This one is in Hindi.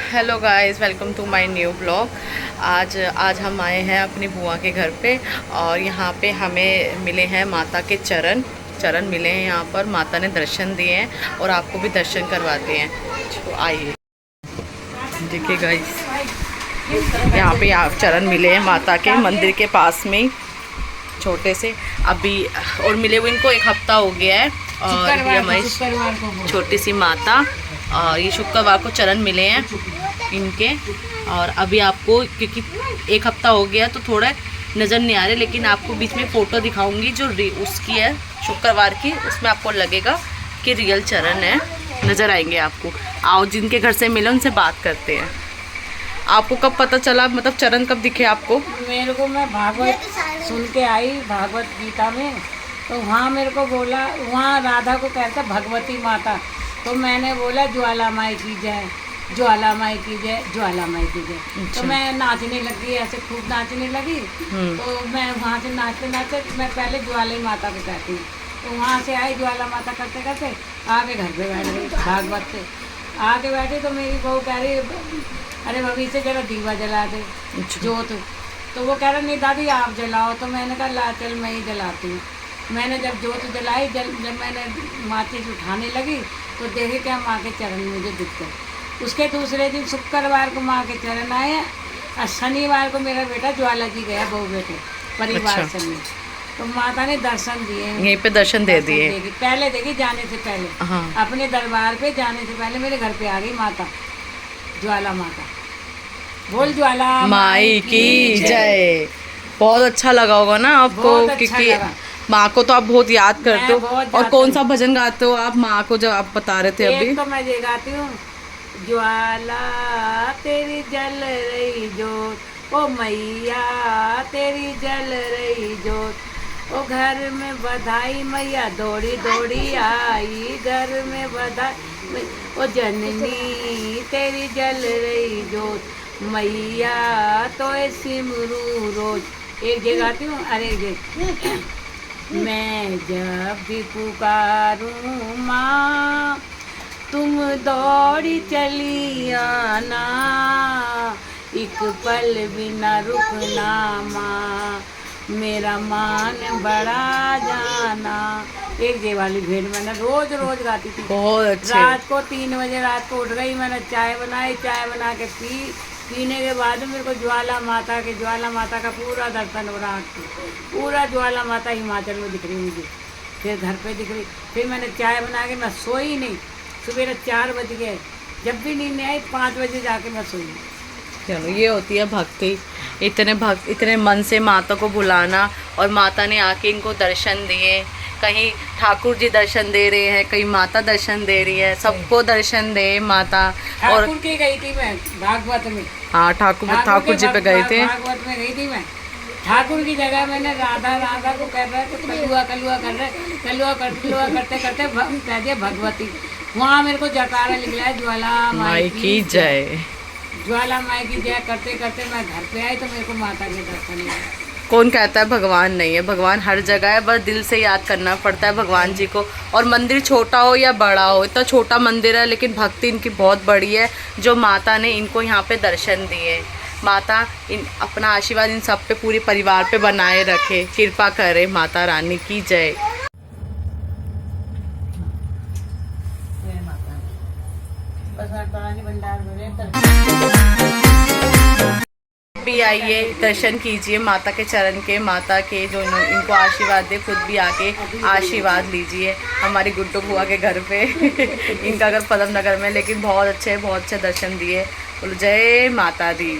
Hello guys, welcome to my new blog. आज हम आए हैं अपनी बुआ के घर पे और यहाँ पे हमें मिले हैं माता के चरण मिले हैं। यहाँ पर माता ने दर्शन दिए हैं और आपको भी दर्शन करवाते हैं। तो आइए देखिए गाइस, यहाँ पे आप चरण मिले हैं माता के मंदिर के पास में ही, छोटे से अभी, और मिले हुए इनको 1 हफ्ता हो गया है। और ये हमारी छोटी सी माता, और ये शुक्रवार को चरण मिले हैं इनके। और अभी आपको, क्योंकि 1 हफ्ता हो गया तो थोड़ा नज़र नहीं आ रहे, लेकिन आपको बीच में फ़ोटो दिखाऊंगी जो उसकी है शुक्रवार की, उसमें आपको लगेगा कि रियल चरण है, नज़र आएंगे आपको। आओ, जिनके घर से मिले उनसे बात करते हैं। आपको कब पता चला, मतलब चरण कब दिखे आपको? मेरे को, मैं भागवत सुन के आई भागवत गीता में, तो वहाँ मेरे को बोला, वहाँ राधा को कहता भगवती माता, तो मैंने बोला ज्वाला माई की जय, ज्वाला माई की जय, ज्वाला माई की जय। तो मैं नाचने लगी, ऐसे खूब नाचने लगी। तो मैं वहाँ से नाचते नाचते मैं पहले ज्वाला माता को कहती हूँ, तो वहाँ से आई ज्वाला माता करते करते आके घर पे बैठ गई। भागवत से आके बैठी तो मेरी बहू कह रही, अरे भभी से जरा दीवा जला दे, जोत। तो वो कह रहा नहीं दादी आप जलाओ। तो मैंने कहा ला चल मैं ही जलाती हूँ। मैंने जब जोत जलाई, जब मैंने माचिस उठाने लगी तो देखे क्या माँ के चरण मुझे दिख गए। उसके दूसरे दिन शुक्रवार को माँ के चरण आए, और शनिवार को मेरा बेटा ज्वाला जी गया, बहू बेटे परिवार समेत। तो माता ने दर्शन दिए, यहीं पे दर्शन दे दिए। पहले देखी जाने से पहले, हाँ। अपने दरबार पे जाने से पहले मेरे घर पे आ गई माता, ज्वाला माता। बोल ज्वाला माई की जय। बहुत अच्छा लगा होगा ना आपको, क्योंकि माँ को तो आप बहुत याद करते हो। और कौन सा भजन गाते हो आप माँ को, जब आप बता रहे थे अभी? तो मैं ये गाती हूँ, ज्वाला तेरी जल रही जोत, ओ मैया तेरी जल रही जोत, ओ घर में बधाई मैया दौड़ी दौड़ी आई, घर में बधाई, ओ जननी तेरी जल रही जोत, मैया तो सिमरू रोज। एक जगह गाती हूँ, अरे जगह मैं जब भी पुकारूं माँ तुम दौड़ी चली आना, एक पल बिना रुकना माँ, मेरा मान बड़ा जाना। एक ये वाली भेड़ मैंने रोज रोज गाती थी। बहुत अच्छे। रात को 3 बजे रात को उठ गई, मैंने चाय बनाई, चाय बना के पीने के बाद मेरे को ज्वाला माता का पूरा दर्शन हो रहा, पूरा ज्वाला माता हिमाचल में दिख रही मुझे। फिर घर पे दिख रही, फिर मैंने चाय बना के, मैं सोई नहीं, सुबह 4 बज गए, जब भी नींद आई 5 बजे जाके मैं सोई। चलो, ये होती है भक्ति। इतने मन से माता को बुलाना, और माता ने आके इनको दर्शन दिए। कहीं ठाकुर जी दर्शन दे रहे हैं, कहीं माता दर्शन दे रही है, सबको दर्शन दे माता। और ठाकुर की गई थी मैं भागवत में। हाँ, ठाकुर जी पे गए थे। भागवत में गई थी मैं। ठाकुर की जगह मैंने राधा को कह रहा है, कलुआ कलुआ कर रहे, कलुआ करते करते कह दिया भगवती। वहाँ मेरे को जयकारा निकला है, ज्वाला माई की जय, ज्वाला माई की जय करते करते मैं घर पे आई, तो मेरे को माता के दर्शन हुए। कौन कहता है भगवान नहीं है? भगवान हर जगह है, बस दिल से याद करना पड़ता है भगवान जी को। और मंदिर छोटा हो या बड़ा हो, इतना छोटा मंदिर है लेकिन भक्ति इनकी बहुत बड़ी है, जो माता ने इनको यहाँ पे दर्शन दिए। माता अपना आशीर्वाद इन सब पे, पूरे परिवार पे बनाए रखे, कृपा करे। माता रानी की जय। भी आइए, दर्शन कीजिए माता के चरण के, माता के जो इनको आशीर्वाद दे, खुद भी आके आशीर्वाद लीजिए। हमारी गुड्डू बुआ के घर पे इनका घर पदम नगर में, लेकिन बहुत अच्छे दर्शन दिए। बोलो जय माता दी।